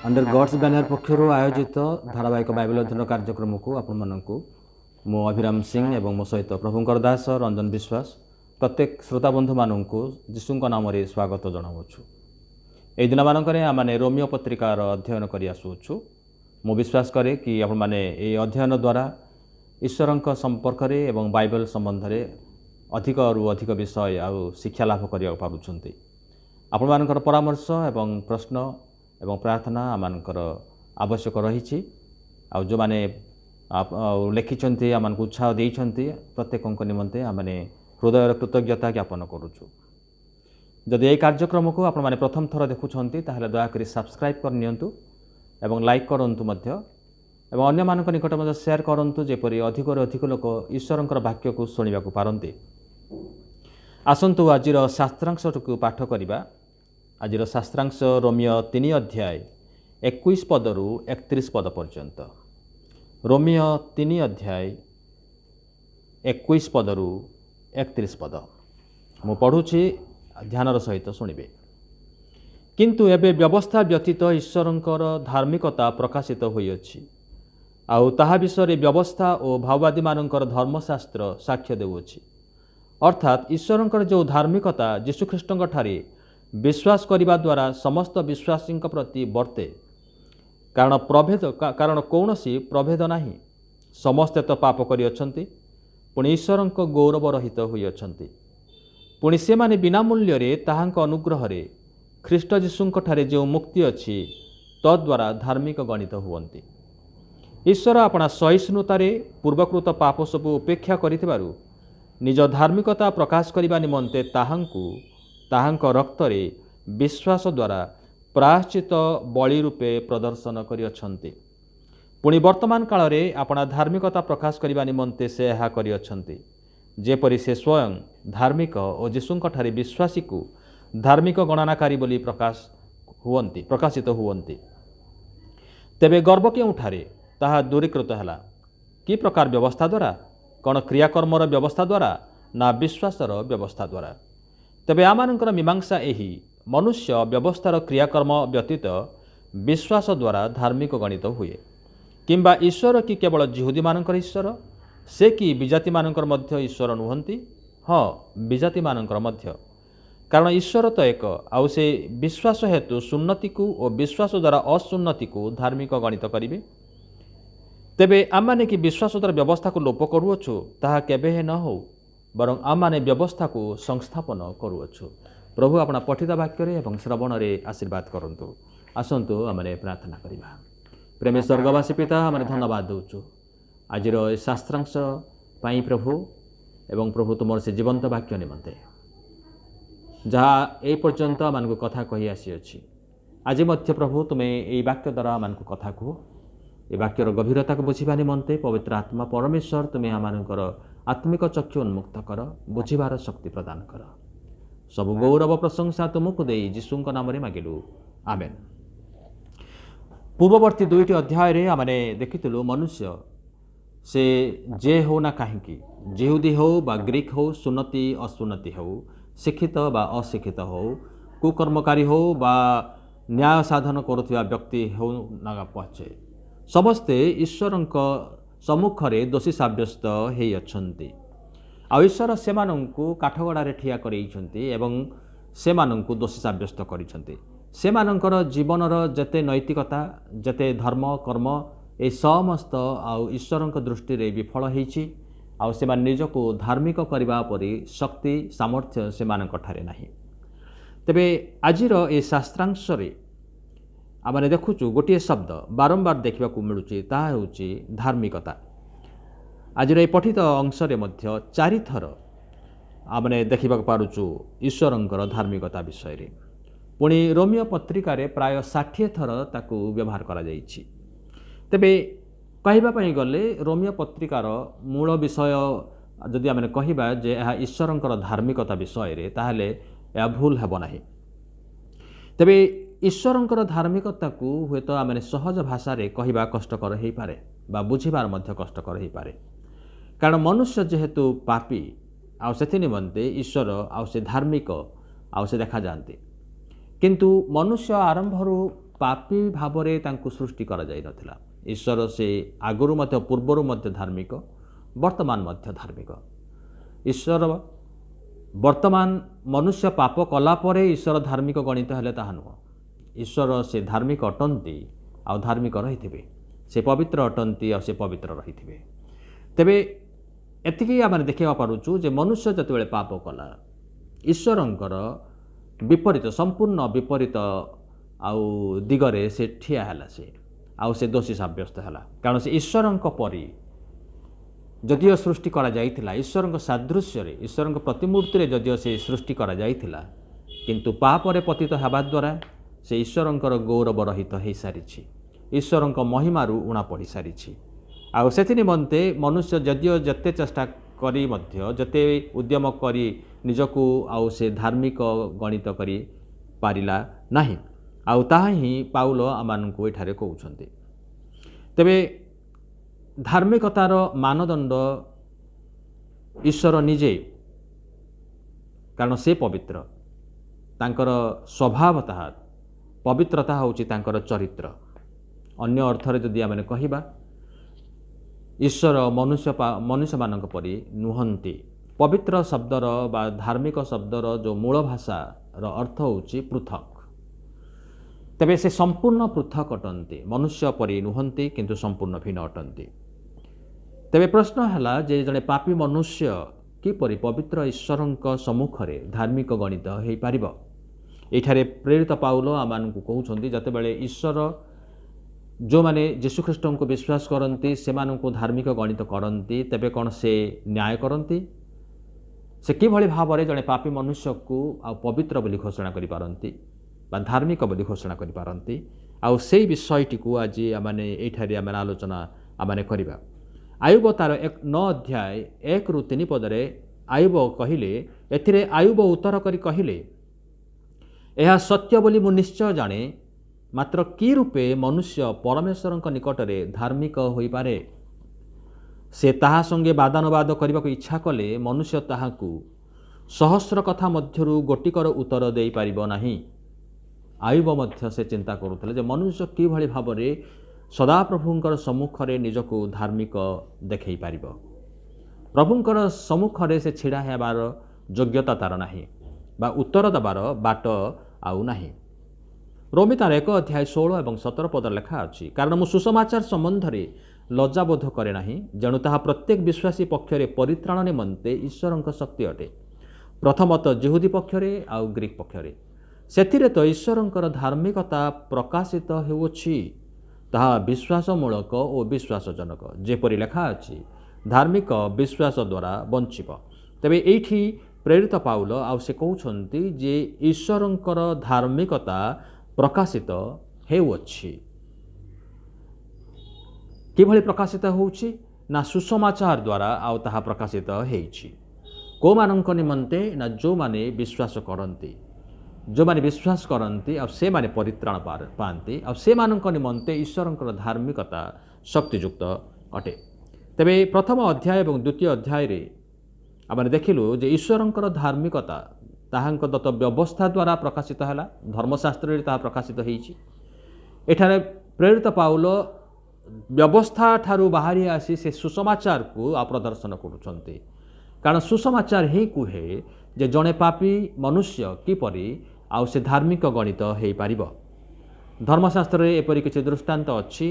Under God's banner पक्षर आयोजित धारावाहिक Bible अध्ययन कार्यक्रम को आपको मो अभिराम सिंह एवं मो सहित प्रभुंकर दास रंजन विश्वास प्रत्येक श्रोता बंधु मानू जीशु नाम स्वागत जनावु। यही दिन मानक आमने रोमियो पत्रिकार अध्ययन कर आसुचु। मु विश्वास करे कि आपण माने ये अध्ययन द्वारा ईश्वर संपर्क एवं बाइबल संबंध में अधिक रु अधिक विषय आउ शिक्षा लाभ करने पार्टी। आपण मानकर परामर्श एवं प्रश्न एवं प्रार्थना आमकर आवश्यक रही। जो माने लिखिं आम उत्साह देते प्रत्येक निमंते आमने हृदय कृतज्ञता ज्ञापन करुचु। जदि यह कार्यक्रम को आपण माने प्रथम थर देखुंत ताहले दयाकोरी सब्सक्राइब करनियंतु एवं लाइक करंतु मध्य एवं अन्य मानक निकट मध्य शेयर करंतु जेपरि अधिक अधिक लोक ईश्वरंकर वाक्य को सुनिबा को पारंती। आसंतु आजिर शास्त्रांश को पाठ करिबा। आजिर शास्त्रांश रोमियो 3 अध्याय 21 पदरु 31 पद पर्यंत। रोमियो 3 अध्याय 21 पदरु 31 पद मु पढ़ुछि, ध्यानर सहित शुणिबे। किंतु एबे व्यवस्था व्यतीत ईश्वरंकर धार्मिकता प्रकाशित होइअछि, आउ ताहा विषय व्यवस्था और भाववादी मानकर धर्मशास्त्र साक्ष्य देउछि। अर्थात ईश्वरंकर जो धार्मिकता यीशुख्रीष्टଙ୍କ ठारे विश्वास करने द्वारा समस्त विश्वासी प्रति वर्ते, कारण कौनसी प्रभेद नहीं। समस्ते तो पाप करिअछन्ति, पुणी ईश्वर गौरव रहित होइअछन्ति। पुणी से माने बिना मूल्य रे ताहांक अनुग्रह रे ख्रीष्ट जीशुंक ठारे जो मुक्ति अछि तद्वारा धार्मिक गणित हुवन्ति। ईश्वर अपना सहिष्णुतारे पूर्वकृत पाप सब उपेक्षा करिथिबारु निज धार्मिकता प्रकाश करिबा निमंते ताहांक रक्तरे विश्वास द्वारा प्रायश्चित बलि रूपे प्रदर्शन करिअछन्ति। पुणी वर्तमान काल रे अपना धार्मिकता प्रकाश करिबा निमंते से ଏହା करिअछन्ति, जेपरि से स्वयं धार्मिक और जीशुंक ठारे विश्वासी को धार्मिक गणनाकारी बोली प्रकाशित हुवन्ति। तेबे गर्व केउठारे ताहा दूरीकृत हैला? कि प्रकार व्यवस्था द्वारा? कौन क्रियाकर्मर व्यवस्था द्वारा ना विश्वासर व्यवस्था द्वारा? तेबे आमानकर मीमांसा एही, मनुष्य व्यवस्थार क्रियाकर्म व्यतीत विश्वास द्वारा धार्मिक गणित हुए। किंबा ईश्वर कि केवल जिहुदी मानकर ईश्वर? से कि विजाति मानकर मध्य ईश्वर नुहंती? हाँ, विजाति मानकर मध्य। कारण ईश्वर तो एक, आउ से विश्वास हेतु सुन्नति को और विश्वास द्वारा असुन्नति को धार्मिक गणित करिवे। तेबे आमाने कि विश्वास द्वारा व्यवस्था को लोप करुअछु, ताहा केबे न हो, बरं आमाने व्यवस्था को संस्थापन करुअछु। प्रभु अपना पठित वाक्य एवं श्रवण रे आशीर्वाद करंतु। आसंतु आमने प्रार्थना करिबा। प्रेम स्वर्गवासी पिता, आमने धन्यवाद दउछु आजिर शास्त्रांश पाई प्रभु एवं प्रभु तुमर से जीवंत वाक्य निमंते जहाँ ए पर्यंत आमको कथा कही आसी अछि। आज मध्य प्रभु तुम्हें यही वाक्य द्वारा आमको कथा कह, ये वाक्यर गभीरता को बुझा निमंते पवित्र आत्मा परमेश्वर तुम्हें आमर आत्मिक चक्षु उन्मुक्त कर, बुझार शक्ति प्रदान कर। सब गौरव प्रशंसा तुमको दे जीशुंक नाम रे मागिलु, आमेन। पूर्ववर्ती 2टी अध्याय रे आमने देखिथिलु मनुष्य से जे हो ना कहीं, जिहुदी हो बा ग्रीक हो, सुन्नति असुन्नति हो, शिक्षित बा अशिक्षित हो, कुकर्मकारी हो बा न्याय साधन करुवा व्यक्ति हो ना पछे, समस्ते ईश्वरंक सम्मुख रे दोषी साब्यस्त हेई अछन्ति। आ ईश्वर सेमानंकु काठगड़ारे ठिया करैछन्ति एवं सेमानंकु दोषी साब्यस्त करिछन्ति। सेमानंकर जीवनर जते नैतिकता, जते धर्म कर्म ए समस्त आउ ईश्वरंक दृष्टि रे विफल हेइछि। आउ सेमान निजको धार्मिक करबा परि शक्ति सामर्थ्य सेमानंक ठारे नाही। तेबे आजिर ए शास्त्रांश रे आमने देखुचु गोटे शब्द बारंबार देखा मिलूँ, ताहा हेउछि धार्मिकता। आज ये पठित अंश रे मध्य 4 थर आमने देखा पारुचु ईश्वरंकर धार्मिकता विषय रे। पुणी रोमियो पत्रिका रे प्राय 60 थर ताकू व्यवहार करा जाइछि। तेबे कहबा पई गले रोमियो पत्रिकार मूल विषय जदि आमने कहिबा जे यह ईश्वरंकर धार्मिकता विषय रे, ताहले या भूल हेबो नाही। तेबे ईश्वरंकर धार्मिकता को हुए तो आमने सहज भाषा रे कहबा कष्टकर हो पारे बा बुझिबार मध्य कष्टकर हो पारे। कारण मनुष्य जेहेतु पापी आउ सेथि निमंते ईश्वर आउ से धार्मिक आउ से देखा जाते। किंतु मनुष्य आरंभरू ପାପୀ ଭାବରେ ତାଙ୍କୁ ସୃଷ୍ଟି କରାଯାଇନଥିଲା। ଈଶ୍ୱର ସେ ଆଗରୁ ମଧ୍ୟ ପୂର୍ବରୁ ମଧ୍ୟ ଧାର୍ମିକ, ବର୍ତ୍ତମାନ ମଧ୍ୟ ଧାର୍ମିକ। ଈଶ୍ୱର ବର୍ତ୍ତମାନ ମନୁଷ୍ୟ ପାପ କଲା ପରେ ଈଶ୍ୱର ଧାର୍ମିକ ଗଣିତ ହେଲେ ତାହା ନୁହଁ। ଈଶ୍ୱର ସେ ଧାର୍ମିକ ଅଟନ୍ତି ଆଉ ଧାର୍ମିକ ରହିଥିବେ, ସେ ପବିତ୍ର ଅଟନ୍ତି ଆଉ ସେ ପବିତ୍ର ରହିଥିବେ। ତେବେ ଏତିକି ଆମେ ଦେଖିବାକୁ ପାରୁଛୁ ଯେ ମନୁଷ୍ୟ ଯେତେବେଳେ ପାପ କଲା, ଈଶ୍ୱରଙ୍କର ବିପରୀତ, ସମ୍ପୂର୍ଣ୍ଣ ବିପରୀତ ଆଉ ଦିଗରେ ସେ ଠିଆ ହେଲା, ସେ ଦୋଷୀ ସାବ୍ୟସ୍ତ ହେଲା। କାରଣ ସେ ଈଶ୍ୱରଙ୍କ ପରି ଯଦିଓ ସୃଷ୍ଟି କରାଯାଇଥିଲା, ଈଶ୍ୱରଙ୍କ ସାଦୃଶ୍ୟରେ, ଈଶ୍ୱରଙ୍କ ପ୍ରତିମୂର୍ତ୍ତିରେ ଯଦିଓ ସେ ସୃଷ୍ଟି କରାଯାଇଥିଲା, କିନ୍ତୁ ପାପରେ ପତିତ ହେବା ଦ୍ୱାରା ସେ ଈଶ୍ୱରଙ୍କର ଗୌରବ ରହିତ ହୋଇସାରିଛି, ଈଶ୍ୱରଙ୍କ ମହିମାରୁ ଉଣା ପଡ଼ିସାରିଛି। ଆଉ ସେଥି ନିମନ୍ତେ ମନୁଷ୍ୟ ଯଦିଓ ଯେତେ ଚେଷ୍ଟା କରି ମଧ୍ୟ, ଯେତେ ଉଦ୍ୟମ କରି ନିଜକୁ ଆଉ ସେ ଧାର୍ମିକ ଗଣିତ କରି ପାରିଲା ନାହିଁ। ଆଉ ତାହା ହିଁ ପାଉଲ ଆମମାନଙ୍କୁ ଏଠାରେ କହୁଛନ୍ତି। ତେବେ ଧାର୍ମିକତାର ମାନଦଣ୍ଡ ଈଶ୍ୱର ନିଜେ, କାରଣ ସେ ପବିତ୍ର, ତାଙ୍କର ସ୍ୱଭାବ ତାହା, ପବିତ୍ରତା ହେଉଛି ତାଙ୍କର ଚରିତ୍ର। ଅନ୍ୟ ଅର୍ଥରେ ଯଦି ଆମେ କହିବା, ଈଶ୍ୱର ମନୁଷ୍ୟମାନଙ୍କ ପରି ନୁହନ୍ତି। ପବିତ୍ର ଶବ୍ଦର ବା ଧାର୍ମିକ ଶବ୍ଦର ଯେଉଁ ମୂଳ ଭାଷାର ଅର୍ଥ ହେଉଛି ପୃଥକ। ତେବେ ସେ ସମ୍ପୂର୍ଣ୍ଣ ପୃଥକ ଅଟନ୍ତି, ମନୁଷ୍ୟ ପରି ନୁହନ୍ତି କିନ୍ତୁ ସମ୍ପୂର୍ଣ୍ଣ ଭିନ୍ନ ଅଟନ୍ତି। ତେବେ ପ୍ରଶ୍ନ ହେଲା ଯେ ଜଣେ ପାପୀ ମନୁଷ୍ୟ କିପରି ପବିତ୍ର ଈଶ୍ୱରଙ୍କ ସମ୍ମୁଖରେ ଧାର୍ମିକ ଗଣିତ ହୋଇପାରିବ? ଏଠାରେ ପ୍ରେରିତ ପାଉଲ ଆମମାନଙ୍କୁ କହୁଛନ୍ତି, ଯେତେବେଳେ ଈଶ୍ୱର ଯେଉଁମାନେ ଯୀଶୁଖ୍ରୀଷ୍ଟଙ୍କୁ ବିଶ୍ୱାସ କରନ୍ତି ସେମାନଙ୍କୁ ଧାର୍ମିକ ଗଣିତ କରନ୍ତି, ତେବେ କ'ଣ ସେ ନ୍ୟାୟ କରନ୍ତି? ସେ କିଭଳି ଭାବରେ ଜଣେ ପାପୀ ମନୁଷ୍ୟକୁ ଆଉ ପବିତ୍ର ବୋଲି ଘୋଷଣା କରିପାରନ୍ତି ବା ଧାର୍ମିକ ବୋଲି ଘୋଷଣା କରିପାରନ୍ତି? ଆଉ ସେଇ ବିଷୟଟିକୁ ଆଜି ଆମେ ଏଇଠାରେ ଆଲୋଚନା କରିବା। ଆୟୁବ ତାର 9 ଅଧ୍ୟାୟ 1-3 ପଦରେ ଆୟୁବ କହିଲେ, ଏଥିରେ ଆୟୁବ ଉତ୍ତର କରି କହିଲେ, ଏହା ସତ୍ୟ ବୋଲି ମୁଁ ନିଶ୍ଚୟ ଜାଣେ, ମାତ୍ର କି ରୂପେ ମନୁଷ୍ୟ ପରମେଶ୍ୱରଙ୍କ ନିକଟରେ ଧାର୍ମିକ ହୋଇପାରେ? ସେ ତାହା ସଙ୍ଗେ ବାଦାନବାଦ କରିବାକୁ ଇଚ୍ଛା କଲେ ମନୁଷ୍ୟ ତାହାକୁ ସହସ୍ର କଥା ମଧ୍ୟରୁ ଗୋଟିକର ଉତ୍ତର ଦେଇପାରିବ ନାହିଁ। ଆୟୁବ ମଧ୍ୟ ସେ ଚିନ୍ତା କରୁଥିଲେ ଯେ ମନୁଷ୍ୟ କିଭଳି ଭାବରେ ସଦାପ୍ରଭୁଙ୍କର ସମ୍ମୁଖରେ ନିଜକୁ ଧାର୍ମିକ ଦେଖାଇ ପାରିବ। ପ୍ରଭୁଙ୍କର ସମ୍ମୁଖରେ ସେ ଛିଡ଼ା ହେବାର ଯୋଗ୍ୟତା ତାର ନାହିଁ ବା ଉତ୍ତର ଦେବାର ବାଟ ଆଉ ନାହିଁ। ରୋମୀ ତାର 1 ଅଧ୍ୟାୟ 16 ଏବଂ 17 ପଦରେ ଲେଖା ଅଛି, କାରଣ ମୁଁ ସୁସମାଚାର ସମ୍ବନ୍ଧରେ ଲଜ୍ଜାବୋଧ କରେ ନାହିଁ, ଯେଣୁ ତାହା ପ୍ରତ୍ୟେକ ବିଶ୍ୱାସୀ ପକ୍ଷରେ ପରିତ୍ରାଣ ନିମନ୍ତେ ଈଶ୍ୱରଙ୍କ ଶକ୍ତି ଅଟେ, ପ୍ରଥମତଃ ଯିହୁଦୀ ପକ୍ଷରେ ଆଉ ଗ୍ରୀକ୍ ପକ୍ଷରେ। ସେଥିରେ ତ ଈଶ୍ୱରଙ୍କର ଧାର୍ମିକତା ପ୍ରକାଶିତ ହେଉଅଛି, ତାହା ବିଶ୍ୱାସମୂଳକ ଓ ବିଶ୍ୱାସଜନକ, ଯେପରି ଲେଖା ଅଛି, ଧାର୍ମିକ ବିଶ୍ୱାସ ଦ୍ୱାରା ବଞ୍ଚିବ। ତେବେ ଏଇଠି ପ୍ରେରିତ ପାଉଲ ଆଉ ସେ କହୁଛନ୍ତି ଯେ ଈଶ୍ୱରଙ୍କର ଧାର୍ମିକତା ପ୍ରକାଶିତ ହେଉଅଛି। କିଭଳି ପ୍ରକାଶିତ ହେଉଛି? ନା ସୁସମାଚାର ଦ୍ୱାରା ଆଉ ତାହା ପ୍ରକାଶିତ ହେଇଛି। କେଉଁମାନଙ୍କ ନିମନ୍ତେ? ନା ଯେଉଁମାନେ ବିଶ୍ୱାସ କରନ୍ତି ଆଉ ସେମାନେ ପରିତ୍ରାଣ ପାଆନ୍ତି, ଆଉ ସେମାନଙ୍କ ନିମନ୍ତେ ଈଶ୍ୱରଙ୍କର ଧାର୍ମିକତା ଶକ୍ତିଯୁକ୍ତ ଅଟେ। ତେବେ ପ୍ରଥମ ଅଧ୍ୟାୟ ଏବଂ ଦ୍ୱିତୀୟ ଅଧ୍ୟାୟରେ ଆମେ ଦେଖିଲୁ ଯେ ଈଶ୍ୱରଙ୍କର ଧାର୍ମିକତା ତାହାଙ୍କ ଦତ୍ତ ବ୍ୟବସ୍ଥା ଦ୍ୱାରା ପ୍ରକାଶିତ ହେଲା, ଧର୍ମଶାସ୍ତ୍ରରେ ତାହା ପ୍ରକାଶିତ ହେଇଛି। ଏଠାରେ ପ୍ରେରିତ ପାଉଲ ବ୍ୟବସ୍ଥା ଠାରୁ ବାହାରି ଆସି ସେ ସୁସମାଚାରକୁ ପ୍ରଦର୍ଶନ କରୁଛନ୍ତି। କାରଣ ସୁସମାଚାର ହିଁ କୁହେ ଯେ ଜଣେ ପାପୀ ମନୁଷ୍ୟ କିପରି ଆଉ ସେ ଧାର୍ମିକ ଗଣିତ ହୋଇପାରିବ। ଧର୍ମଶାସ୍ତ୍ରରେ ଏପରି କିଛି ଦୃଷ୍ଟାନ୍ତ ଅଛି,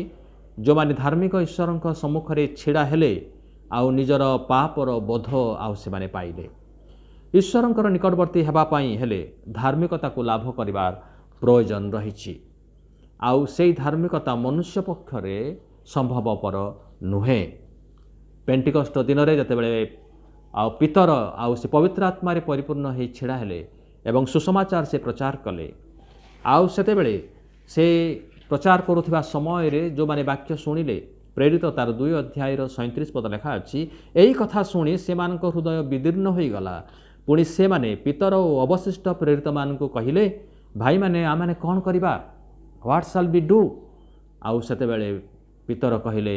ଯେଉଁମାନେ ଧାର୍ମିକ ଈଶ୍ୱରଙ୍କ ସମ୍ମୁଖରେ ଛିଡ଼ା ହେଲେ ଆଉ ନିଜର ପାପର ବୋଧ ଆଉ ସେମାନେ ପାଇଲେ। ଈଶ୍ୱରଙ୍କର ନିକଟବର୍ତ୍ତୀ ହେବା ପାଇଁ ହେଲେ ଧାର୍ମିକତାକୁ ଲାଭ କରିବାର ପ୍ରୟୋଜନ ରହିଛି। ଆଉ ସେଇ ଧାର୍ମିକତା ମନୁଷ୍ୟ ପକ୍ଷରେ ସମ୍ଭବପର ନୁହେଁ। ପେଣ୍ଟିକଷ୍ଟ ଦିନରେ ଯେତେବେଳେ ଆଉ ପିତର ଆଉ ସେ ପବିତ୍ର ଆତ୍ମାରେ ପରିପୂର୍ଣ୍ଣ ହୋଇ ଛିଡ଼ା ହେଲେ ଏବଂ ସୁସମାଚାର ସେ ପ୍ରଚାର କଲେ, ଆଉ ସେତେବେଳେ ସେ ପ୍ରଚାର କରୁଥିବା ସମୟରେ ଯେଉଁମାନେ ବାକ୍ୟ ଶୁଣିଲେ, ପ୍ରେରିତ ତାର 2 ଅଧ୍ୟାୟର 37 ପଦ ଲେଖା ଅଛି, ଏହି କଥା ଶୁଣି ସେମାନଙ୍କ ହୃଦୟ ବିଦୀର୍ଣ୍ଣ ହୋଇଗଲା। ପୁଣି ସେମାନେ ପିତର ଓ ଅବଶିଷ୍ଟ ପ୍ରେରିତମାନଙ୍କୁ କହିଲେ, ଭାଇମାନେ ଆମମାନେ କ'ଣ କରିବା? ହ୍ୱାଟ୍ ସାଲ୍ ବି ଡୁ? ଆଉ ସେତେବେଳେ ପିତର କହିଲେ,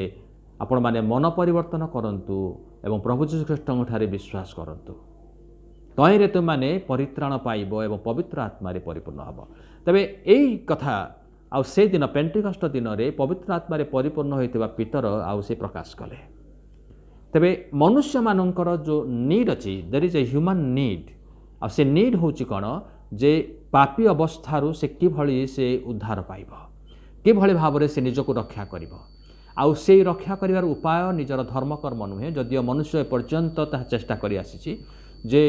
ଆପଣମାନେ ମନ ପରିବର୍ତ୍ତନ କରନ୍ତୁ ଏବଂ ପ୍ରଭୁ ଯୀଶୁଖ୍ରୀଷ୍ଟଙ୍କଠାରେ ବିଶ୍ୱାସ କରନ୍ତୁ, ତହିଁରେ ତୁମମାନେ ପରିତ୍ରାଣ ପାଇବ ଏବଂ ପବିତ୍ର ଆତ୍ମାରେ ପରିପୂର୍ଣ୍ଣ ହେବ। ତେବେ ଏଇ କଥା आउ से दिन पेंटिकस्ट दिन में पवित्र आत्मा परिपूर्ण होता पीटर आउ से प्रकाश कले। तेबे मनुष्य मानकर जो नीड अच्छी there is a human need आ से नीड होची कौन जे पापी अवस्थारू से किभली से उद्धार पाइब किभली भाव से निजक रक्षा करिब आउ से रक्षा करिवार उपाय निजर धर्मकर्म नुहे जदिओ मनुष्य एपर्यंत ता चेष्टा करि आसीछि जे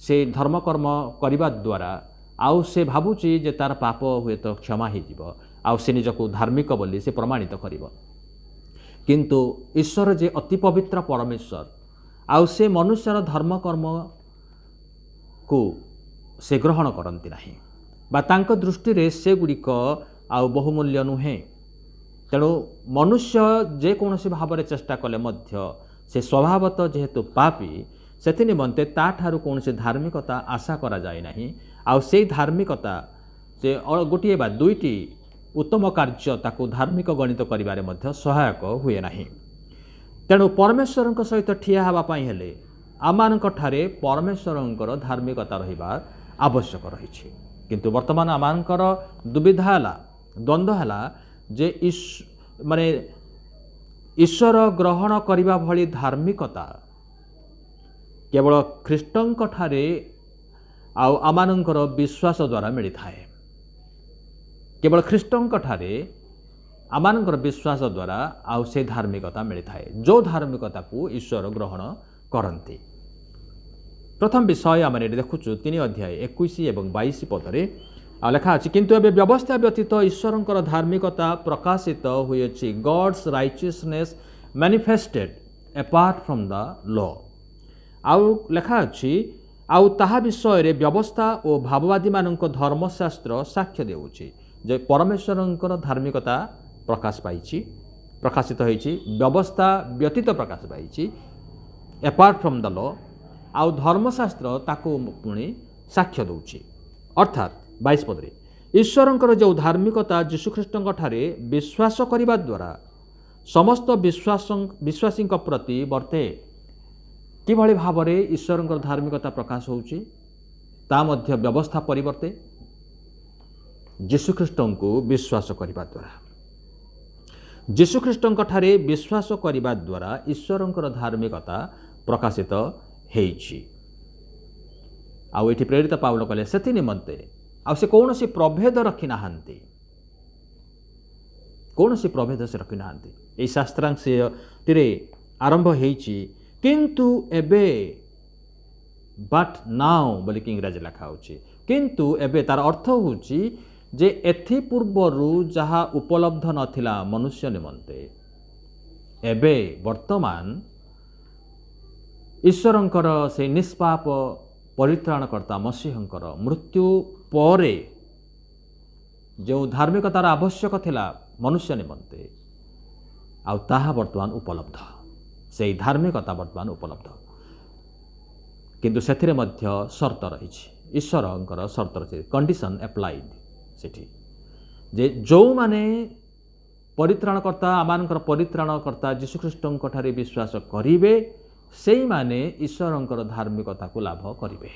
से धर्मकर्म करने द्वारा आउ से भावुची जे तार पाप हुए तो क्षमा हो आउ से निजक धार्मिक बोली से प्रमाणित करिब किंतु ईश्वर जे अति पवित्र परमेश्वर आउ से मनुष्यर धर्मकर्म को से ग्रहण करती नहीं बा तांक दृष्टि रे से गुड़िक आउ बहुमूल्य नुहे। तेणु मनुष्य जेकोसी भाव में चेष्टा कले मध्य से स्वभावतः जेहेतु पापी से निमंते ताठारु कौन से धार्मिकता आशा करा जाए नहीं आउ से धार्मिकता से गोटे बा दुईटी उत्तम कार्य ताकू धार्मिक गणित करिबारे मध्य सहायक हुए नहीं। तेणु परमेश्वर सहित ठिया हेबापई हेले आमानक ठारे परमेश्वरंकर धार्मिकता रहिबार आवश्यक रही किंतु वर्तमान आमानकर दुविधा है द्वंद्व है जे माने ईश्वर ग्रहण करिबा भली धार्मिकता केवल ख्रीष्टंक ठारे आउ आमानंकर विश्वास द्वारा मिली थाए केवल ख्रीष्टंक ठारे आमानंकर विश्वास द्वारा आउ से धार्मिकता मिली थाए जो धार्मिकता को ईश्वर ग्रहण करती। प्रथम विषय आम देखुचु 3 अध्याय 21 एवं 22 पदरे लेखा अच्छी किंतु एबे व्यवस्था व्यतीत ईश्वरंकर धार्मिकता प्रकाशित हुई God's righteousness manifested apart from the law आउ लेखा अच्छी आउ ताहा विषय व्यवस्था और भाववादी मानक धर्मशास्त्र साक्ष्य देउछि जे परमेश्वरंकर धार्मिकता प्रकाश पाई प्रकाशित होइछि व्यवस्था व्यतीत प्रकाश पाई अपार्ट फ्रॉम द लॉ आउ धर्मशास्त्र ताको पुणी साक्ष्य दउछि। अर्थात 22 पदरे ईश्वरंकर जो धार्मिकता जीशुख्रीष्टंक ठारे विश्वास करिबा द्वारा समस्त विश्वासी प्रति वर्ते किभली भाव में ईश्वरंकर धार्मिकता प्रकाश होउछि ता मध्य व्यवस्था परिवर्ते जीशुख्रीष्टं को विश्वास करिबा द्वारा जीशुख्रीष्टंक ठारे विश्वास करिबा द्वारा ईश्वरंकर धार्मिकता प्रकाशित हेइछि। आउ एठी प्रेरित पाउल कले सेति निमंते आउ से कौनसी प्रभेद रखी नाहांती कौनसी प्रभेद से रखी नाहांती एई शास्त्रांश तिरे आरंभ हेइछि किंतु एबे बट नाउ बोली कि इंग्राजी लिखा होछि किंतु एबे तार अर्थ होछि जे एथि पूर्वरु जहा उपलब्ध नथिला मनुष्य निमंते एबे वर्तमान ईश्वरंकर से निष्पाप परित्राणकर्ता मसीहंकर मृत्यु परे जो धार्मिकतार आवश्यक थिला मनुष्य निमंते आउ ताहा वर्तमान उपलब्ध से धार्मिकता वर्तमान उपलब्ध किंतु सेथिरे मध्य शर्त रही ईश्वरंकर शर्त रही कंडीशन एप्लाइड सेठी जे जो माने परित्राणकर्ता आमानकर परित्राणकर्ता जीशुख्रीष्टंक ठारे विश्वास करिवे सेई माने ईश्वरंकर धार्मिकता को लाभ करिवे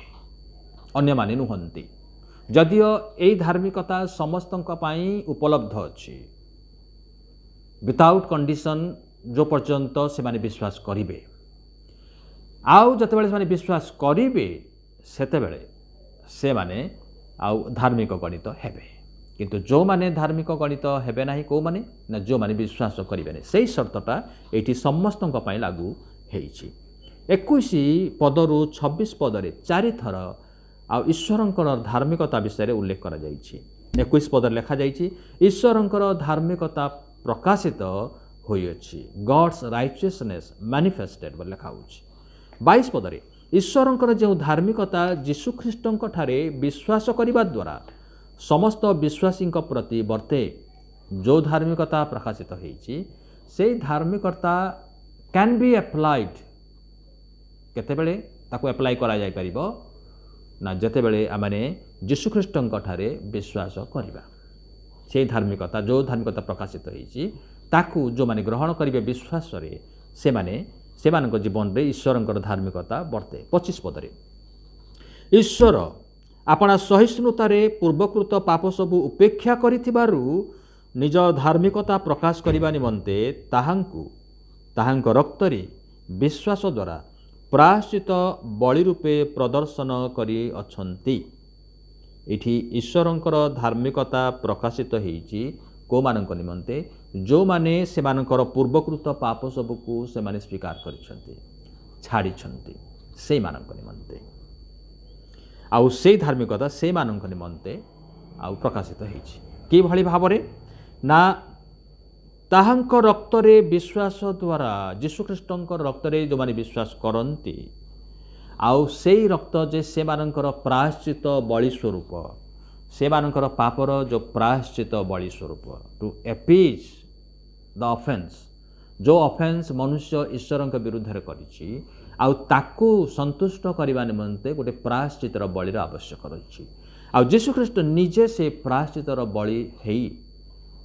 अन्य माने नुहंती जदिओ एई धार्मिकता समस्तंक पाई उपलब्ध अछि विदाउट कंडीशन जो पर्यंत से माने विश्वास करिवे आउ जतेबेले से विश्वास करिवे सेतेबेले से माने आउ धार्मिक गणित हेबे किंतु जो माने धार्मिक गणित हेबे नाही को माने ना जो माने विश्वास करिवे नै सेई शर्तटा एठी समस्तंक पाई लागू हेइछि। 21 पदरु 26 पदरे 4 थर आ ईश्वरंकर धार्मिकता विषय उल्लेख करा जाइछि। 21 पदर लिखा जाइछि ईश्वरंकर धार्मिकता प्रकाशित होइछि गॉड्स राइचियसनेस मैनिफेस्टेड बोली लिखा होछि। 22 पदरे ईश्वरंकर जो धार्मिकता जीशुख्रीष्टंक ठारे विश्वास करिबा द्वारा समस्त विश्वासी प्रति वर्ते जो धार्मिकता प्रकाशित होइछि से धार्मिकता कैन बी एप्लाइड केतेबेले ताको एप्लाई करा जाय परिबो ना जेतेबेले आमाने जीशुख्रीष्टंक ठारे विश्वास करिबा से धार्मिकता जो धार्मिकता प्रकाशित होइछि ताकू जो माने ग्रहण करिवे विश्वास रे से माने सेमानक जीवन रे ईश्वरंकर धार्मिकता वर्ते। 25 पदरे ईश्वर आपणा सहिष्णुतारे पूर्वकृत पाप सबु उपेक्षा करिथिबारु निज धार्मिकता प्रकाश करने निमंते ताहांक रक्तरे विश्वास द्वारा प्रायश्चित बलि रूपे प्रदर्शन करी अछंती। इठी ईश्वरंकर धार्मिकता प्रकाशित होईची को मानक निमंते जो माने से मानकर पूर्वकृत पाप सबको से माने स्वीकार करिसंती छाड़ी से मानक निमंते आउ से धार्मिकता से मानक निमंते आउ प्रकाशित होईची कि भली भाबरे ना ताहांक रक्तरे विश्वास द्वारा यीशुख्रीष्टंक रक्तरे जो माने विश्वास करंती आउ से रक्त जे से मानकर प्रायश्चित बलि स्वरूप से मानकर पापर जो प्रायश्चित बलि स्वरूप टू एपीज द ऑफेंस जो ऑफेंस मनुष्य ईश्वर विरुद्ध करिछि आउ ताकू संतुष्ट करने निमंते गोटे प्रायश्चितर बलिर आवश्यक रही आउ यीशुख्रीष्ट निजे से प्रायश्चितर बलि हेई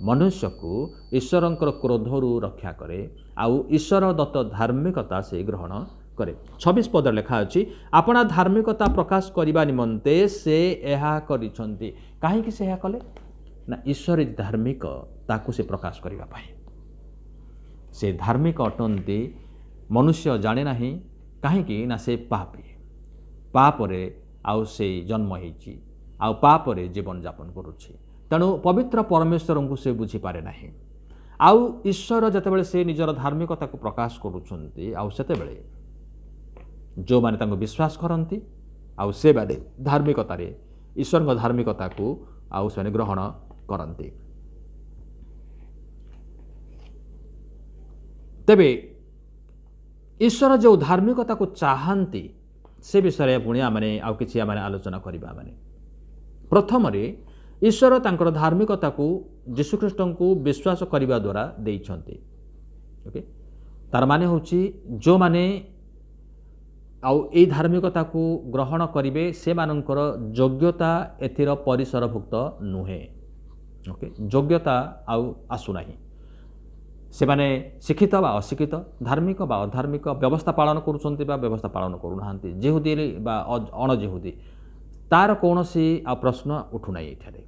मनुष्य को ईश्वरंकर क्रोधरु रक्षा करे आउ ईश्वर दत्त धार्मिकता से ग्रहण करे। 26 पद लिखा अछि आपना धार्मिकता प्रकाश करने निमंते से एहा करिसंती। काहे कि से एहा कले ना ईश्वर धार्मिक ताकू से प्रकाश करबा पाए से धार्मिक अटंती मनुष्य जाने नाही काहे ना से पापरे आउ से जन्म होईची आउ पापरे जीवन यापन करुछि तेणु पवित्र परमेश्वर को से बुझी पारे नाही आउ ईश्वर जतेबेले से निजर धार्मिकता को प्रकाश करुछंती आउ सेतेबेले जो माने तांको विश्वास करंती आउ से बादे धार्मिकता रे ईश्वर धार्मिकता को आउ से ग्रहण करंती। तेबे ईश्वर जो धार्मिकता को चाहती से विषय पुणी आमने आउ किछि आमने आलोचना करिबा माने प्रथम रे ईश्वर तांकर धार्मिकता को यीशुख्रीष्ट को विश्वास करने द्वारा देइछंती। ओके तार माने होछि जो माने आउ ए धार्मिकता को ग्रहण करिवे से मानकर योग्यता एथिर परिसरभुक्त नुहे। ओके योग्यता आउ आसु नाही से माने शिक्षित बा अशिक्षित धार्मिक बा अधार्मिक व्यवस्था पालन करुछंती बा व्यवस्था पालन करूनाहांती जेहुदी बा अण जेहुदी तार कौनसी आ प्रश्न उठुना एठारे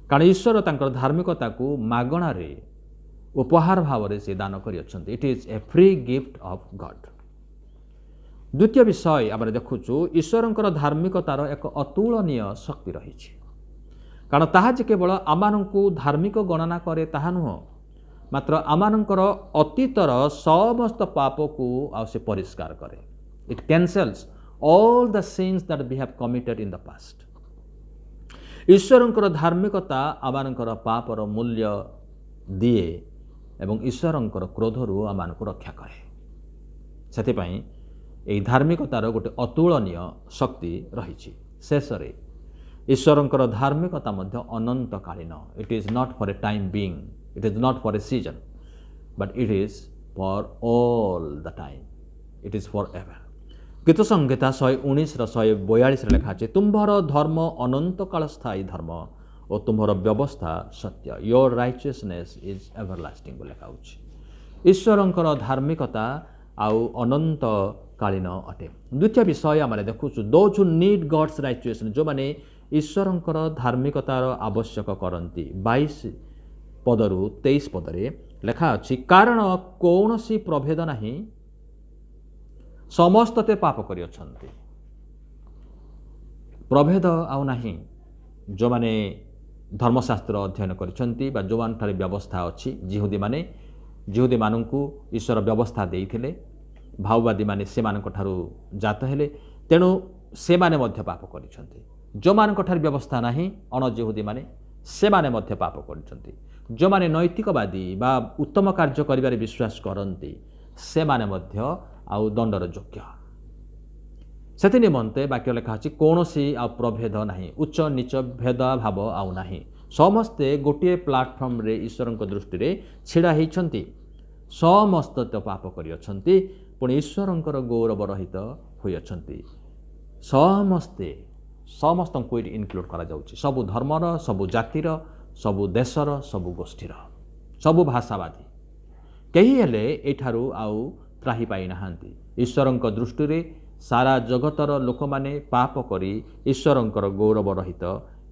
कारण ईश्वर तांकर धार्मिकता को मागणा रे उपहार भाव से दान करि अछंती। It is a free gift of God. द्वितीय विषय आम देखुचु ईश्वरंकर धार्मिकतार एक अतुलनीय शक्ति रही कारण ताहा जे केवल आमानंकु धार्मिक गणना करे ताहा नुह मात्र आमानंकर अतीतर समस्त पाप को आउ से परिष्कार करे। It cancels all the sins that we have committed in the past। ईश्वरंकर धार्मिकता आमानंकर पापर मूल्य दिए एवं ईश्वरंकर क्रोधरु आमानकु रक्षा करे सेथिपाई एई धार्मिकतार गोटे अतुलनीय शक्ति रही। शेषरे ईश्वरंकर धार्मिकता मध्य अनंतकालीन। It is not for a time being it is not for a season but it is for all the time it is forever. गीत संहिता 119-142 लिखा है तुम्भर धर्म अनंत काल स्थायी धर्म और तुम्भर व्यवस्था सत्य योर राइचियसनेस इज एवरलास्टिंग लिखा हो। ईश्वरंकर धार्मिकता आउ अनंत कालीन अटे। द्वितीय विषय आम देखुचु those who need God's righteousness जो माने ईश्वरंकर धार्मिकतार आवश्यक करती 22 पदरु 23 पदरे लिखा अछि कारण कौनसी प्रभेद नहीं समस्तते पाप करि अछंती। प्रभेद आउ नाही जो माने धर्मशास्त्र अध्ययन करिसंती बा जो मान ठारे व्यवस्था अछि जिहुदी माननकु ईश्वर व्यवस्था देइथिले भाववादी माने से मानक ठारू जात हेले तेणु से माने मध्य पाप करिसंती। जो मानक ठारे व्यवस्था नाही अण जिहुदी माने से माने मध्य पाप करिसंती। जो माने नैतिकवादी बा उत्तम कार्य करिबारे विश्वास करंती से माने मध्य आउ दंडर योग्य। सेति निमंते वाक्य लेखा अछि कोनोसी आ प्रभेद नाही उच्च नीच भेद भाव आउ नाही समस्ते गोटे प्लाटफॉर्म रे ईश्वरंक दृष्टि रे छिड़ा हेइछंती समस्त तो पाप करि अछंती पुणी ईश्वरंकर गौरव रहित होई अछंती। समस्तंकु इनक्लूड करा जाउछि सबु धर्मर सबु जातिर सबु देशर सबु गोष्ठीर सबु भाषावादी केही हेले एठारू आउ त्राही पाई नाहांती। ईश्वरंक दृष्टि रे सारा जगतर लोक माने पाप करी ईश्वरंकर गौरव रहित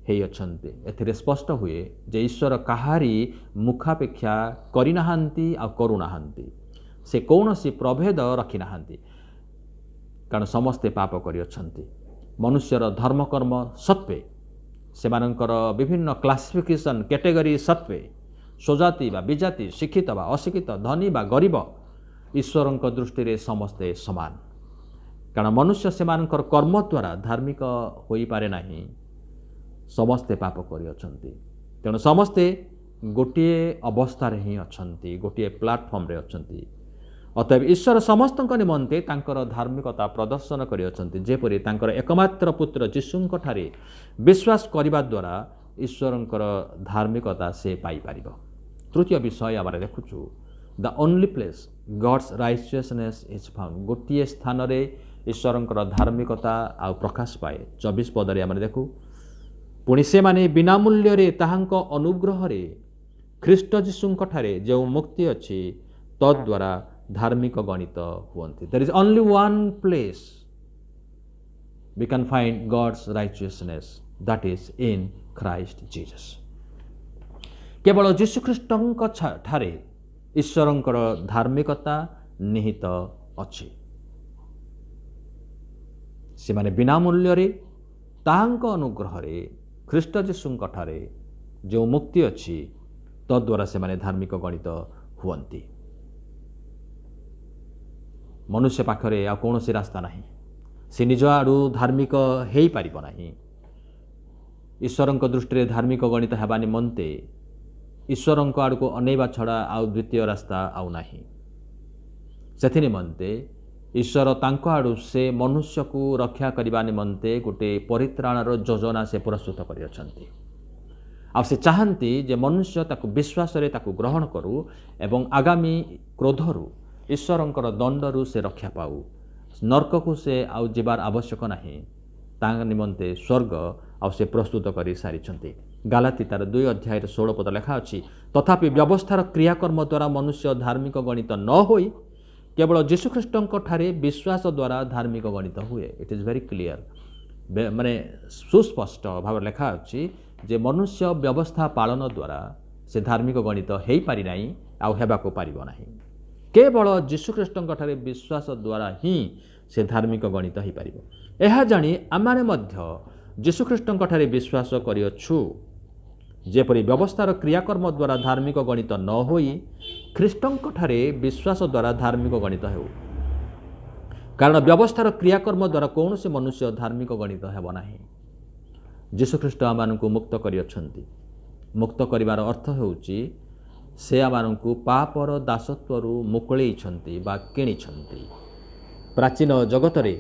ହେଇ ଅଛନ୍ତି। ଏଥିରେ ସ୍ପଷ୍ଟ ହୁଏ ଯେ ଈଶ୍ୱର କାହାରି ମୁଖାପେକ୍ଷା କରିନାହାନ୍ତି ଆଉ କରୁନାହାନ୍ତି। ସେ କୌଣସି ପ୍ରଭେଦ ରଖିନାହାନ୍ତି, କାରଣ ସମସ୍ତେ ପାପ କରିଅଛନ୍ତି। ମନୁଷ୍ୟର ଧର୍ମକର୍ମ ସତ୍ତ୍ୱେ, ସେମାନଙ୍କର ବିଭିନ୍ନ କ୍ଲାସିଫିକେସନ୍ କ୍ୟାଟେଗୋରୀ ସତ୍ତ୍ୱେ, ସ୍ୱଜାତି ବା ବିଜାତି, ଶିକ୍ଷିତ ବା ଅଶିକ୍ଷିତ, ଧନୀ ବା ଗରିବ, ଈଶ୍ୱରଙ୍କ ଦୃଷ୍ଟିରେ ସମସ୍ତେ ସମାନ। କାରଣ ମନୁଷ୍ୟ ସେମାନଙ୍କର କର୍ମ ଦ୍ୱାରା ଧାର୍ମିକ ହୋଇପାରେ ନାହିଁ। ସମସ୍ତେ ପାପ କରିଅଛନ୍ତି। ତେଣୁ ସମସ୍ତେ ଗୋଟିଏ ଅବସ୍ଥାରେ ହିଁ ଅଛନ୍ତି, ଗୋଟିଏ ପ୍ଲାଟଫର୍ମରେ ଅଛନ୍ତି। ଅତଏବ ଈଶ୍ୱର ସମସ୍ତଙ୍କ ନିମନ୍ତେ ତାଙ୍କର ଧାର୍ମିକତା ପ୍ରଦର୍ଶନ କରିଅଛନ୍ତି, ଯେପରି ତାଙ୍କର ଏକମାତ୍ର ପୁତ୍ର ଯୀଶୁଙ୍କଠାରେ ବିଶ୍ୱାସ କରିବା ଦ୍ୱାରା ଈଶ୍ୱରଙ୍କର ଧାର୍ମିକତା ସେ ପାଇପାରିବ। ତୃତୀୟ ବିଷୟ ଆମେ ଦେଖୁଛୁ, the only place God's righteousness is found. ଗୋଟିଏ ସ୍ଥାନରେ ଈଶ୍ୱରଙ୍କର ଧାର୍ମିକତା ଆଉ ପ୍ରକାଶ ପାଏ। 24 ପଦରେ ଆମେ ଦେଖୁ, ପୁଣି ସେମାନେ ବିନା ମୂଲ୍ୟରେ ତାହାଙ୍କ ଅନୁଗ୍ରହରେ ଖ୍ରୀଷ୍ଟ ଯୀଶୁଙ୍କଠାରେ ଯେଉଁ ମୁକ୍ତି ଅଛି ତଦ୍ୱାରା ଧାର୍ମିକ ଗଣିତ ହୁଅନ୍ତି। There is only one place we can find God's righteousness, that is in Christ Jesus. କେବଳ ଯୀଶୁଖ୍ରୀଷ୍ଟଙ୍କ ଠାରେ ଈଶ୍ୱରଙ୍କର ଧାର୍ମିକତା ନିହିତ ଅଛି। ସେମାନେ ବିନା ମୂଲ୍ୟରେ ତାହାଙ୍କ ଅନୁଗ୍ରହରେ ଖ୍ରୀଷ୍ଟ ଯୀଶୁଙ୍କଠାରେ ଯେଉଁ ମୁକ୍ତି ଅଛି ତଦ୍ୱାରା ସେମାନେ ଧାର୍ମିକ ଗଣିତ ହୁଅନ୍ତି। ମନୁଷ୍ୟ ପାଖରେ ଆଉ କୌଣସି ରାସ୍ତା ନାହିଁ। ସେ ନିଜ ଆଡ଼ୁ ଧାର୍ମିକ ହୋଇପାରିବ ନାହିଁ। ଈଶ୍ୱରଙ୍କ ଦୃଷ୍ଟିରେ ଧାର୍ମିକ ଗଣିତ ହେବା ନିମନ୍ତେ ଈଶ୍ୱରଙ୍କ ଆଡ଼କୁ ଅନେଇବା ଛଡ଼ା ଆଉ ଦ୍ୱିତୀୟ ରାସ୍ତା ଆଉ ନାହିଁ। ସେଥି ନିମନ୍ତେ ଈଶ୍ୱର ତାଙ୍କ ଆଡ଼ୁ ସେ ମନୁଷ୍ୟକୁ ରକ୍ଷା କରିବା ନିମନ୍ତେ ଗୋଟିଏ ପରିତ୍ରାଣର ଯୋଜନା ସେ ପ୍ରସ୍ତୁତ କରିଅଛନ୍ତି। ଆଉ ସେ ଚାହାନ୍ତି ଯେ ମନୁଷ୍ୟ ତାକୁ ବିଶ୍ୱାସରେ ତାକୁ ଗ୍ରହଣ କରୁ ଏବଂ ଆଗାମୀ କ୍ରୋଧରୁ, ଈଶ୍ୱରଙ୍କର ଦଣ୍ଡରୁ ସେ ରକ୍ଷା ପାଉ। ନର୍କକୁ ସେ ଆଉ ଯିବାର ଆବଶ୍ୟକ ନାହିଁ। ତାଙ୍କ ନିମନ୍ତେ ସ୍ୱର୍ଗ ଆଉ ସେ ପ୍ରସ୍ତୁତ କରି ସାରିଛନ୍ତି। ଗାଲାତି ତାର 2 ଅଧ୍ୟାୟରେ 16 ପଦ ଲେଖା ଅଛି, ତଥାପି ବ୍ୟବସ୍ଥାର କ୍ରିୟାକର୍ମ ଦ୍ୱାରା ମନୁଷ୍ୟ ଧାର୍ମିକ ଗଣିତ ନ ହୋଇ କେବଳ ଯୀଶୁଖ୍ରୀଷ୍ଟଙ୍କ ଠାରେ ବିଶ୍ୱାସ ଦ୍ୱାରା ଧାର୍ମିକ ଗଣିତ ହୁଏ। ଇଟ୍ ଇଜ୍ ଭେରି କ୍ଲିଅର, ମାନେ ସୁସ୍ପଷ୍ଟ ଭାବରେ ଲେଖା ଅଛି ଯେ ମନୁଷ୍ୟ ବ୍ୟବସ୍ଥା ପାଳନ ଦ୍ୱାରା ସେ ଧାର୍ମିକ ଗଣିତ ହୋଇପାରି ନାହିଁ ଆଉ ହେବାକୁ ପାରିବ ନାହିଁ। କେବଳ ଯୀଶୁଖ୍ରୀଷ୍ଟଙ୍କ ଠାରେ ବିଶ୍ୱାସ ଦ୍ୱାରା ହିଁ ସେ ଧାର୍ମିକ ଗଣିତ ହୋଇପାରିବ। ଏହା ଜାଣି ଆମମାନେ ମଧ୍ୟ ଯୀଶୁଖ୍ରୀଷ୍ଟଙ୍କ ଠାରେ ବିଶ୍ୱାସ କରିଅଛୁ, ଯେପରି ବ୍ୟବସ୍ଥାର କ୍ରିୟାକର୍ମ ଦ୍ୱାରା ଧାର୍ମିକ ଗଣିତ ନ ହୋଇ ଖ୍ରୀଷ୍ଟଙ୍କ ଠାରେ ବିଶ୍ୱାସ ଦ୍ୱାରା ଧାର୍ମିକ ଗଣିତ ହେଉ। କାରଣ ବ୍ୟବସ୍ଥାର କ୍ରିୟାକର୍ମ ଦ୍ୱାରା କୌଣସି ମନୁଷ୍ୟ ଧାର୍ମିକ ଗଣିତ ହେବ ନାହିଁ। ଯୀଶୁଖ୍ରୀଷ୍ଟ ଆମମାନଙ୍କୁ ମୁକ୍ତ କରିଅଛନ୍ତି। ମୁକ୍ତ କରିବାର ଅର୍ଥ ହେଉଛି ସେ ଆମମାନଙ୍କୁ ପାପର ଦାସତ୍ୱରୁ ମୁକୁଳେଇଛନ୍ତି ବା କିଣିଛନ୍ତି। ପ୍ରାଚୀନ ଜଗତରେ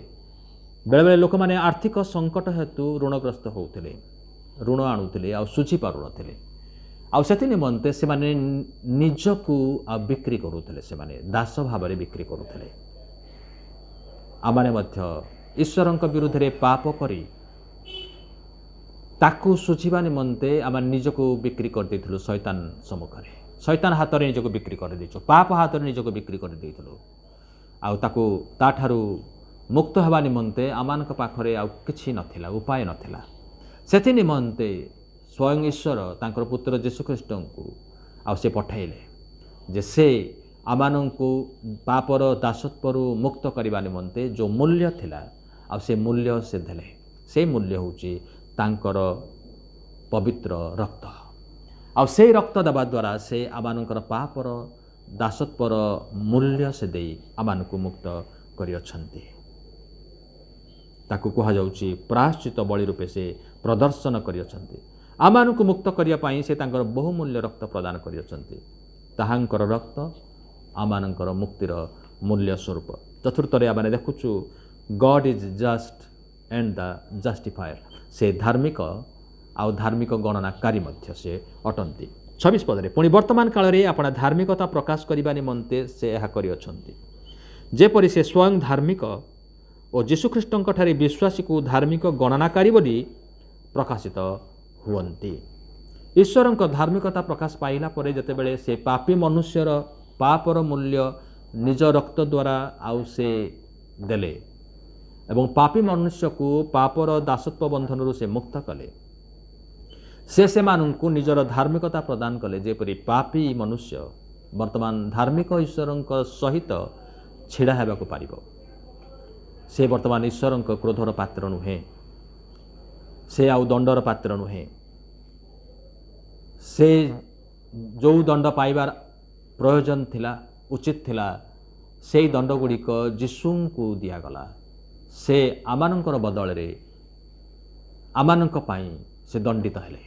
ବେଳେବେଳେ ଲୋକମାନେ ଆର୍ଥିକ ସଙ୍କଟ ହେତୁ ଋଣଗ୍ରସ୍ତ ହେଉଥିଲେ, ଋଣ ଆଣୁଥିଲେ ଆଉ ଶୁଝି ପାରୁନଥିଲେ। ଆଉ ସେଥି ନିମନ୍ତେ ସେମାନେ ନିଜକୁ ବିକ୍ରି କରୁଥିଲେ, ସେମାନେ ଦାସ ଭାବରେ ବିକ୍ରି କରୁଥିଲେ। ଆମମାନେ ମଧ୍ୟ ଈଶ୍ୱରଙ୍କ ବିରୁଦ୍ଧରେ ପାପ କରି ତାକୁ ଶୁଝିବା ନିମନ୍ତେ ଆମେ ନିଜକୁ ବିକ୍ରି କରିଦେଇଥିଲୁ ଶୈତାନ ସମ୍ମୁଖରେ। ଶୈତାନ ହାତରେ ନିଜକୁ ବିକ୍ରି କରିଦେଇଛୁ, ପାପ ହାତରେ ନିଜକୁ ବିକ୍ରି କରିଦେଇଥିଲୁ। ଆଉ ତାକୁ ତାଠାରୁ ମୁକ୍ତ ହେବା ନିମନ୍ତେ ଆମମାନଙ୍କ ପାଖରେ ଆଉ କିଛି ନଥିଲା, ଉପାୟ ନଥିଲା। ସେଥି ନିମନ୍ତେ ସ୍ୱୟଂ ଈଶ୍ୱର ତାଙ୍କର ପୁତ୍ର ଯୀଶୁଖ୍ରୀଷ୍ଟଙ୍କୁ ଆଉ ସେ ପଠାଇଲେ ଯେ ସେ ଆମମାନଙ୍କୁ ପାପର ଦାସତ୍ୱରୁ ମୁକ୍ତ କରିବା ନିମନ୍ତେ ଯେଉଁ ମୂଲ୍ୟ ଥିଲା ଆଉ ସେ ମୂଲ୍ୟ ସେ ଦେଲେ। ସେଇ ମୂଲ୍ୟ ହେଉଛି ତାଙ୍କର ପବିତ୍ର ରକ୍ତ। ଆଉ ସେଇ ରକ୍ତ ଦେବା ଦ୍ୱାରା ସେ ଆମମାନଙ୍କର ପାପର ଦାସତ୍ୱର ମୂଲ୍ୟ ସେ ଦେଇ ଆମମାନଙ୍କୁ ମୁକ୍ତ କରିଅଛନ୍ତି। ତାକୁ କୁହାଯାଉଛି ପ୍ରାୟଶ୍ଚିତ ବଳି ରୂପେ ସେ ପ୍ରଦର୍ଶନ କରିଅଛନ୍ତି। ଆମମାନଙ୍କୁ ମୁକ୍ତ କରିବା ପାଇଁ ସେ ତାଙ୍କର ବହୁମୂଲ୍ୟ ରକ୍ତ ପ୍ରଦାନ କରିଅଛନ୍ତି। ତାହାଙ୍କର ରକ୍ତ ଆମମାନଙ୍କର ମୁକ୍ତିର ମୂଲ୍ୟ ସ୍ୱରୂପ। ଚତୁର୍ଥରେ ଆମେ ଦେଖୁଛୁ, God is just and the justifier. ସେ ଧାର୍ମିକ ଆଉ ଧାର୍ମିକ ଗଣନାକାରୀ ମଧ୍ୟ ସେ ଅଟନ୍ତି। 26 ପଦରେ, ପୁଣି ବର୍ତ୍ତମାନ କାଳରେ ଆପଣ ଧାର୍ମିକତା ପ୍ରକାଶ କରିବା ନିମନ୍ତେ ସେ ଏହା କରିଅଛନ୍ତି, ଯେପରି ସେ ସ୍ୱୟଂ ଧାର୍ମିକ ଓ ଯୀଶୁଖ୍ରୀଷ୍ଟଙ୍କଠାରେ ବିଶ୍ୱାସୀକୁ ଧାର୍ମିକ ଗଣନାକାରୀ ବୋଲି ପ୍ରକାଶିତ ହୁଅନ୍ତି। ଈଶ୍ୱରଙ୍କ ଧାର୍ମିକତା ପ୍ରକାଶ ପାଇଲା ପରେ ଯେତେବେଳେ ସେ ପାପୀ ମନୁଷ୍ୟର ପାପର ମୂଲ୍ୟ ନିଜ ରକ୍ତ ଦ୍ୱାରା ଆଉ ସେ ଦେଲେ ଏବଂ ପାପୀ ମନୁଷ୍ୟକୁ ପାପର ଦାସତ୍ୱ ବନ୍ଧନରୁ ସେ ମୁକ୍ତ କଲେ, से सेमानंकु निजर धार्मिकता प्रदान कले जेपरि पापी मनुष्य वर्तमान धार्मिक ईश्वरଙ୍କ सहित छिड़ा हेबाकु पारिबो। से वर्तमान ईश्वरଙ୍କ क्रोधर पात्र नुहे, से आउ दंडर पात्र नुहे। से जो दंड पाइबार प्रयोजन थिला उचित थिला से दंड गुड़िक जीशुଙ୍କୁ दियागला। से आमानंकर बदल रे आमानंक पाई से दंडित हेले,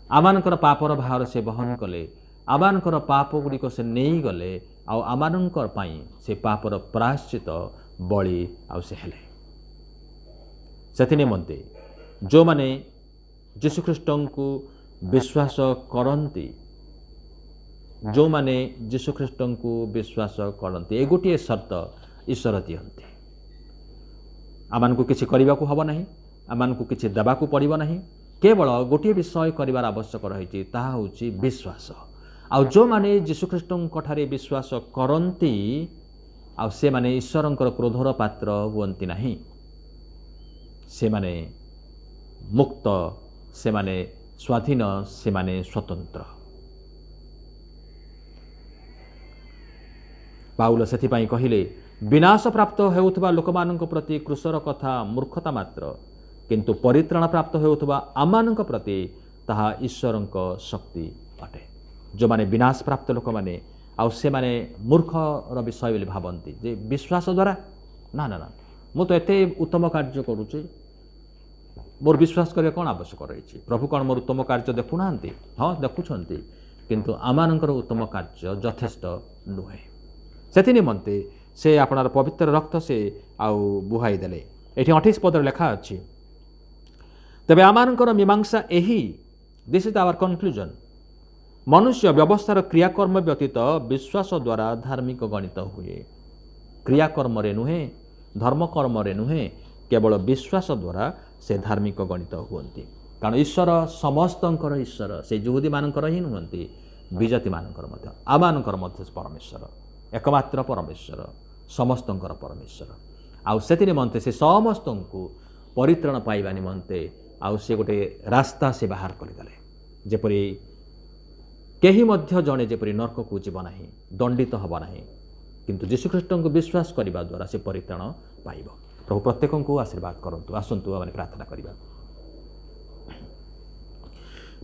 आमानंकर पापर भार से बहन कले, आमानंकर पाप गुड़िक से नहीं गले, आमानंकर पाई से पापर प्रायश्चित बलि आउ से हेले। सेथि निमंते जो माने जीशुख्रीष्ट को विश्वास करती, जो माने जीशुख्रीष्ट को विश्वास करती ए गोटे शर्त ईश्वर दियंती। आमान को किसी करने को हब नहीं, आमान को किसी देवा को पड़ो नहीं, केवल गोटे विषय करार आवश्यक रही ताहा होची विश्वास। आउ जो माने जीशुख्रीष्ट ठारे विश्वास करती आउ से माने ईश्वरंकर क्रोधर पात्र हुअंती नहीं, से माने मुक्त, से माने स्वाधीन, से माने स्वतंत्र। पाउल सेथिपाई कहिले विनाश प्राप्त हेउथबा लोकमानंक प्रति क्रूसर कथा मूर्खता मात्र, किंतु परित्राण प्राप्त हेउथबा आमानंक प्रति ताहा ईश्वरंक शक्ति अटे। जो माने विनाश प्राप्त लोक माने आउ से माने मूर्खर विषय बोली भावंती जे विश्वास द्वारा ना ना ना मु तो एते उत्तम कार्य करूची, मोर विश्वास करिया कोन आवश्यक रही। प्रभु कौन मोर उत्तम कार्य देखु नांती? हाँ देखुछंती, किंतु आमानंकर उत्तम कार्य यथेष्ट नुहे। सेथि निमंते से आपणार पवित्र रक्त से आउ बुहाई देले। एठी 28 पदर लेखा अछि, तबे आमानंकर मीमांसा एही, दिस इज आवर कंक्लूजन, मनुष्य व्यवस्थार क्रियाकर्म व्यतीत विश्वास द्वारा धार्मिक गणित हुए। क्रियाकर्म रे नुहे, धर्मकर्म रे नुहे, केवल विश्वास द्वारा से धार्मिक गणित हुअंती। कारण ईश्वर समस्तंकर ईश्वर, से यहूदी मानकर ही नुहंती, विजाति मानकर मध्य, आमानकर मध्य परमेश्वर, एकमात्र परमेश्वर, समस्तंकर परमेश्वर। आउ सेति निमंते से समस्तंकु परित्राण पाइबा निमंते आउ से गोटे रास्ता से बाहर करदेले, जेपरि केही मध्य जणे जेपरि नरक को जीव नाही, दंडित हब नाही, किंतु जीशुख्रीष्ट को विश्वास करने द्वारा से परित्राण पाइब। प्रभु प्रत्येक को आशीर्वाद करंतु। आसंतु आमे प्रार्थना करिबा।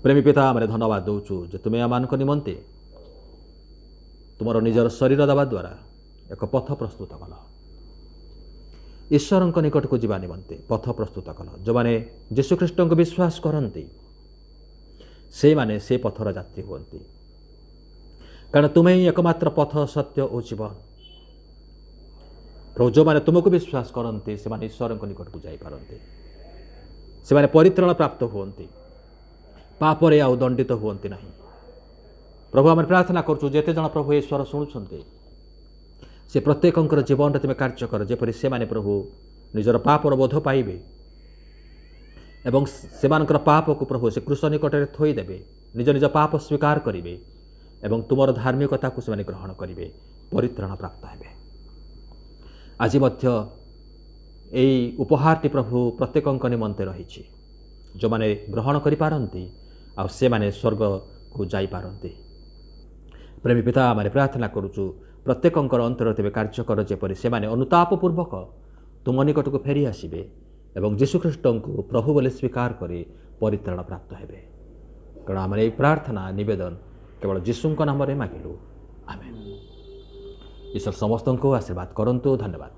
प्रेमी पिता आमे धन्यवाद दउछु जे तुमे आमानक निमंते तुमर निजर शरीर दबा द्वारा एक पथ प्रस्तुत कल, ईश्वरंक निकट को जीवा निमंते पथ प्रस्तुत कल। जो माने जीशुख्रीष्ट को विश्वास करंती से माने से पथर यात्री हुअंती, कारण तुम्हें ही एकमात्र पथ, सत्य और जीवन। प्रभु जो माने तुमको विश्वास करंती से माने ईश्वरंक निकट को जाई पारंती, से माने परित्राण प्राप्त हुअंती, पापरे आउ दंडित हुअंती नहीं। प्रभु आम प्रार्थना करछु जेते जन प्रभु ईश्वर शुणुछंती से प्रत्येकंकर जीवन रे तुम कार्य कर, जेपरि से माने प्रभु निजर पापर बोध पाइबे एवं सेमानकर पाप को प्रभु से क्रूस निकट में थोई देबे, निज निज पाप स्वीकार करिवे एवं तुमर धार्मिकता को से ग्रहण करिवे, परित्राण प्राप्त हेबे। आज मध्य एई उपहारटी प्रभु प्रत्येकंक निमंते रहिछि, जो माने ग्रहण करि पारंती आ से माने स्वर्ग को जाई पारंती। प्रेमी पिता आमे प्रार्थना करूछु प्रत्येकंकर अंतर तेबे कार्य कर, जेपरि से माने अनुताप पूर्वक तुम निकट को फेरी आसिबे एवं जीशुख्रीष्ट को प्रभु बोले स्वीकार करी परित्राण प्राप्त हेबे। कारण आम प्रार्थना निवेदन केवल जीशुंक नाम रे मागिलु, आमेन। ईश्वर समस्त को आशीर्वाद करंतु। धन्यवाद।